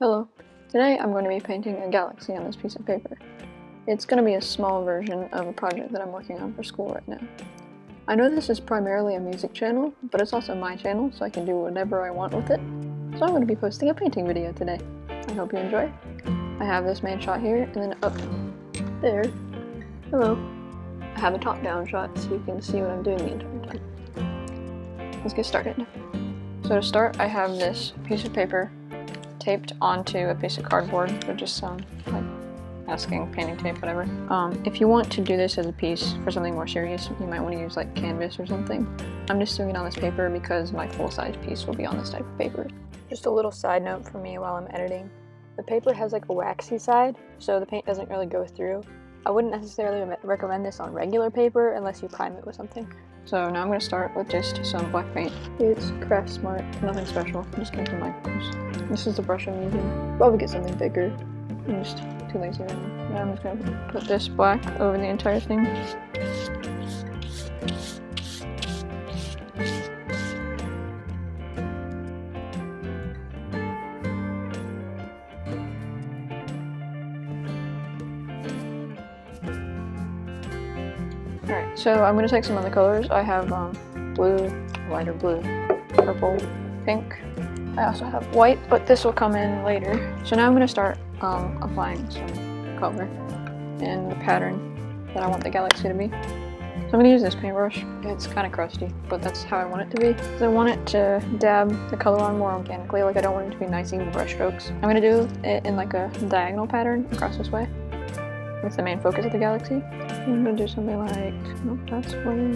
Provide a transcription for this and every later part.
Hello. Today I'm going to be painting a galaxy on this piece of paper. It's going to be a small version of a project that I'm working on for school right now. I know this is primarily a music channel, but it's also my channel, so I can do whatever I want with it. So I'm going to be posting a painting video today. I hope you enjoy. I have this main shot here, and then up there, hello, I have a top-down shot so you can see what I'm doing the entire time. Let's get started. So to start, I have this piece of paper taped onto a piece of cardboard with just some like masking, painting tape, whatever. If you want to do this as a piece for something more serious, you might want to use like canvas or something. I'm just doing it on this paper because my full-size piece will be on this type of paper. Just a little side note for me while I'm editing. The paper has like a waxy side, so the paint doesn't really go through. I wouldn't necessarily recommend this on regular paper unless you prime it with something. So now I'm going to start with just some black paint. It's Craft Smart, nothing special, just came from Michael's. This is the brush I'm using. Probably get something bigger. I'm just too lazy right now. Now I'm just going to put this black over the entire thing. Alright, so I'm going to take some other colors. I have blue, lighter blue, purple, pink. I also have white, but this will come in later. So now I'm going to start applying some color and the pattern that I want the galaxy to be. So I'm going to use this paintbrush. It's kind of crusty, but that's how I want it to be. So I want it to dab the color on more organically, like I don't want it to be nice even brush strokes. I'm going to do it in like a diagonal pattern across this way with the main focus of the galaxy. I'm going to do something like, nope, that's way,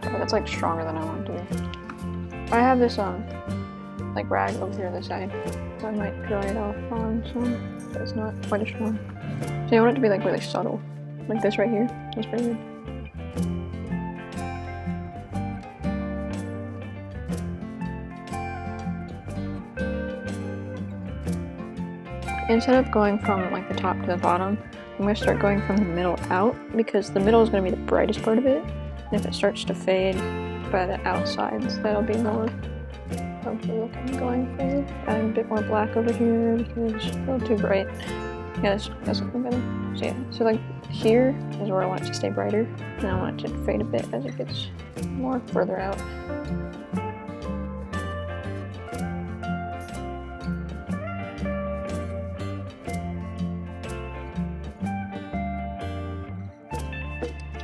oh, that's like stronger than I want it to be. I have this like rag over here on the side, so I might dry it off on some, but it's not quite as strong. So I want it to be like really subtle, like this right here. That's pretty good. Instead of going from like the top to the bottom, I'm going to start going from the middle out, because the middle is going to be the brightest part of it, and if it starts to fade by the outsides, that'll be more of the look I'm going for. Adding a bit more black over here because it's a little too bright. Yeah, that's looking better. So yeah, so like here is where I want it to stay brighter, and I want it to fade a bit as it gets more further out.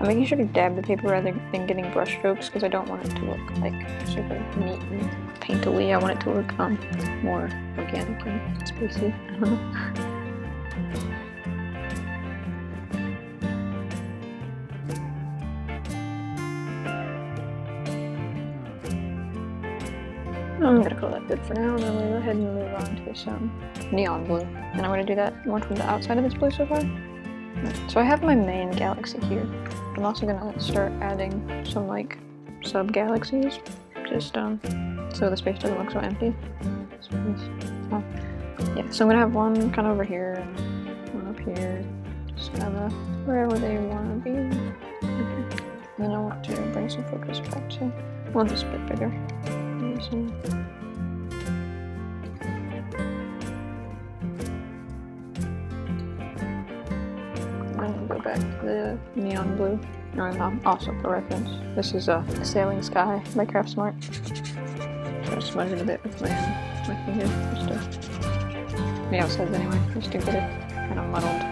I'm making sure to dab the paper rather than getting brush strokes because I don't want it to look like super neat and painterly. I want it to look more organic and spacey. I don't know. I'm gonna call that good for now, and then I'm gonna go ahead and move on to this neon blue. And I'm gonna do that more from the outside of this blue so far. So I have my main galaxy here. I'm also gonna start adding some like sub-galaxies, just so the space doesn't look so empty. Yeah, so I'm gonna have one kind of over here and one up here, just kind of wherever they want to be. And then I want to bring some focus back to, I want this a bit bigger. I'm gonna go back to the neon blue. Also for reference, this is a Sailing Sky by Craft Smart. So I smudge it a bit with my finger, just to, the outsides anyway, just to get it kind of muddled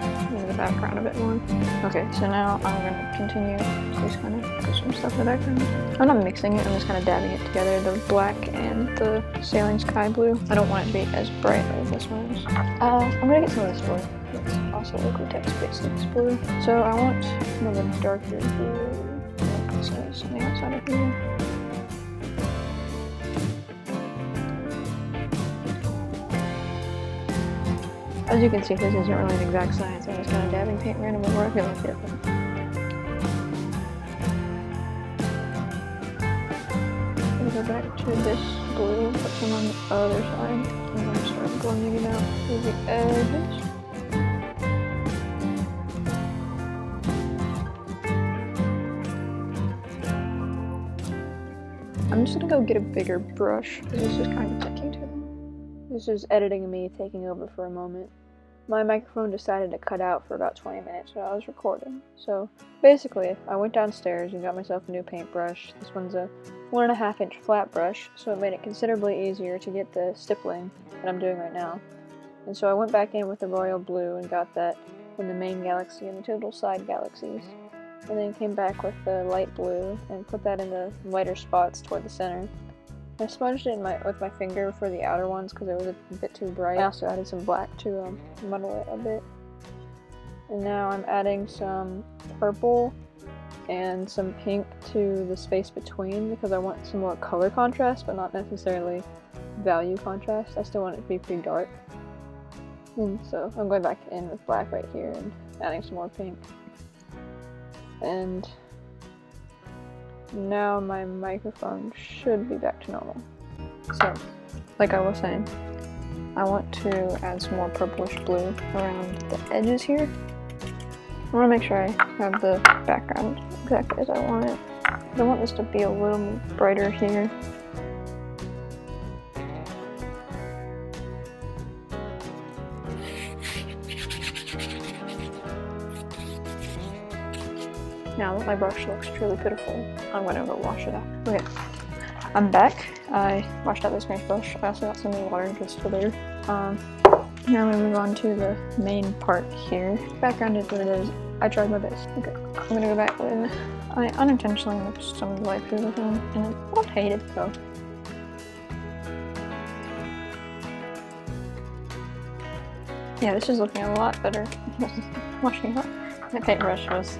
in the background a bit more. Okay, so now I'm gonna continue just kind of put some stuff in the background. I'm not mixing it, I'm just kind of dabbing it together, the black and the Sailing Sky blue. I don't want it to be as bright as this one is. I'm gonna get some of this blue. It's also Liquitex Basics blue. So I want some of the darker blue, like it says on the outside of here. As you can see, this isn't really an exact science. I'm just kind of dabbing paint randomly where I feel like it. I'm gonna go back to this blue, put some on the other side, and I'm gonna start blending it out through the edges. I'm just gonna go get a bigger brush because it's just kind of sticking to them. This is editing me taking over for a moment. My microphone decided to cut out for about 20 minutes while I was recording. So basically, I went downstairs and got myself a new paintbrush. This one's a 1.5 inch flat brush, so it made it considerably easier to get the stippling that I'm doing right now. And so I went back in with the royal blue and got that in the main galaxy and the two little side galaxies. And then came back with the light blue and put that in the lighter spots toward the center. I smudged it with my finger for the outer ones because it was a bit too bright. I also added some black to muddle it a bit. And now I'm adding some purple and some pink to the space between because I want some more color contrast, but not necessarily value contrast. I still want it to be pretty dark. And so I'm going back in with black right here and adding some more pink. And now my microphone should be back to normal. So, like I was saying, I want to add some more purplish blue around the edges here. I want to make sure I have the background exactly as I want it. I want this to be a little brighter here. Now that my brush looks truly pitiful, I'm going to go wash it out. Okay, I'm back. I washed out this paintbrush. I also got some new water just for later. Now I'm going to move on to the main part here. Background is what it is. I tried my best. Okay, I'm going to go back in. I unintentionally mixed some of the light blue with them, and I don't hate it though. Yeah, this is looking a lot better. Washing up. The paintbrush was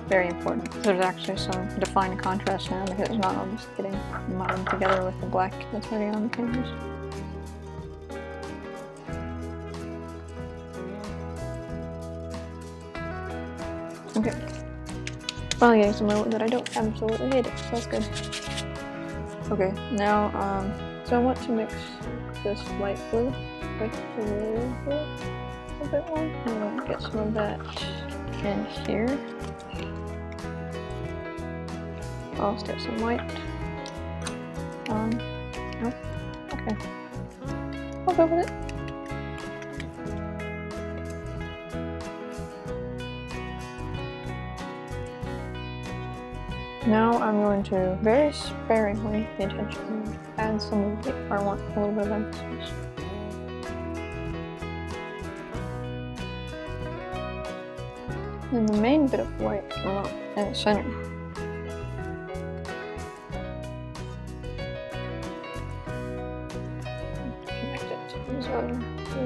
very important. There's actually some defined contrast now because it's not all just getting muddled together with the black that's already on the canvas. Okay. Finally getting somewhere that I don't absolutely hate it, so that's good. Okay, now, so I want to mix this light blue with a bit more. I'm going to get some of that in here. I'll start some white. Oh, okay. I'll go with it. Now I'm going to very sparingly, intentionally, add some of the, I want a little bit of emphasis. And the main bit of white in the center.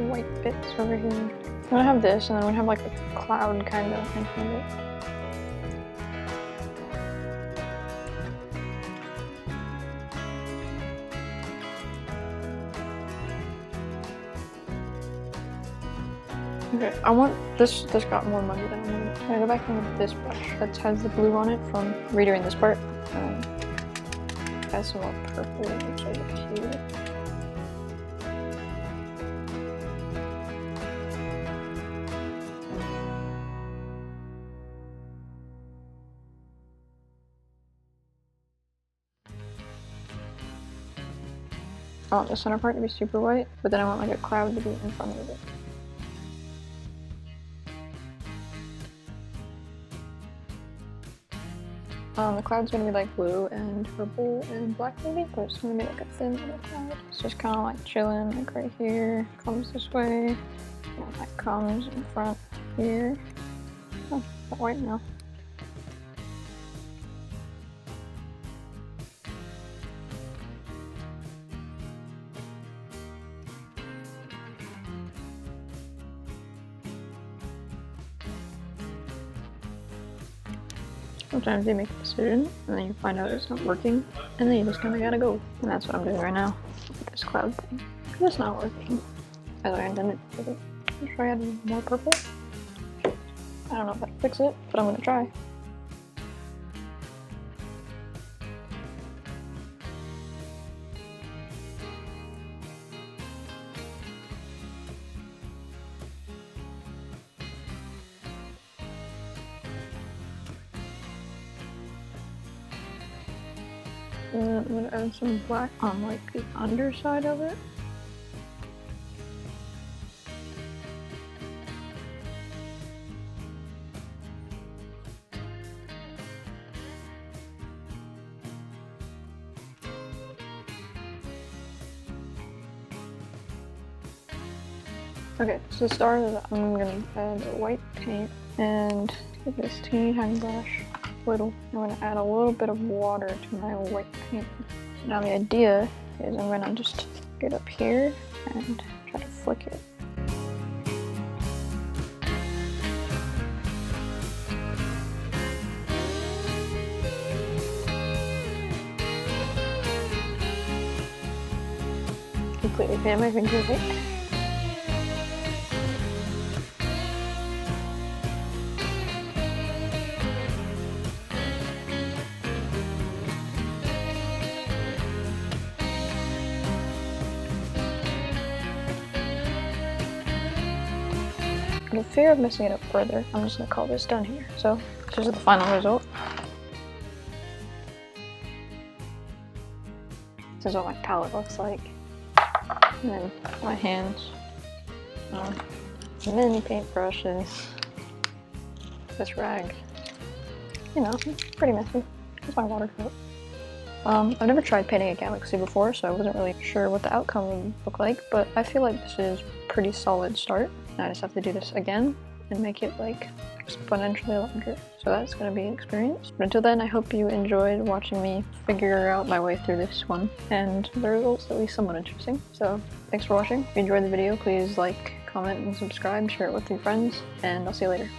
White bits over here. I'm gonna have this, and then I'm gonna have like a cloud kind of in front of it. Okay, I want this got more muddy than I wanted. I'm gonna go back in with this brush that has the blue on it from redoing this part. Add some more purple over here. I want the center part to be super white, but then I want like a cloud to be in front of it. The cloud's gonna be like blue and purple and black maybe, but it's gonna be like a thin little cloud. It's just kind of like chilling, like right here, comes this way, and that comes in front here. Oh, it's white now. Sometimes you make a decision, and then you find out it's not working, and then you just kind of gotta go. And that's what I'm doing right now with this cloud thing. Because it's not working as I intended with it. Let's try adding more purple. I don't know if that'll fix it, but I'm gonna try. And I'm gonna add some black on like the underside of it. Okay, so to start, I'm gonna add white paint and with this teeny tiny brush, I'm gonna add a little bit of water to my white paint. Now the idea is I'm gonna just get up here and try to flick it. Completely paint my fingers white. For fear of messing it up further, I'm just gonna call this done here. So this is the final result. This is what my palette looks like. And then my hands. Many paintbrushes. This rag. You know, it's pretty messy. It's my watercolor. I've never tried painting a galaxy before, so I wasn't really sure what the outcome would look like, but I feel like this is a pretty solid start. I just have to do this again and make it like exponentially larger. So that's going to be an experience. But until then, I hope you enjoyed watching me figure out my way through this one, and the results at least somewhat interesting. So thanks for watching. If you enjoyed the video, please like, comment, and subscribe, share it with your friends, and I'll see you later.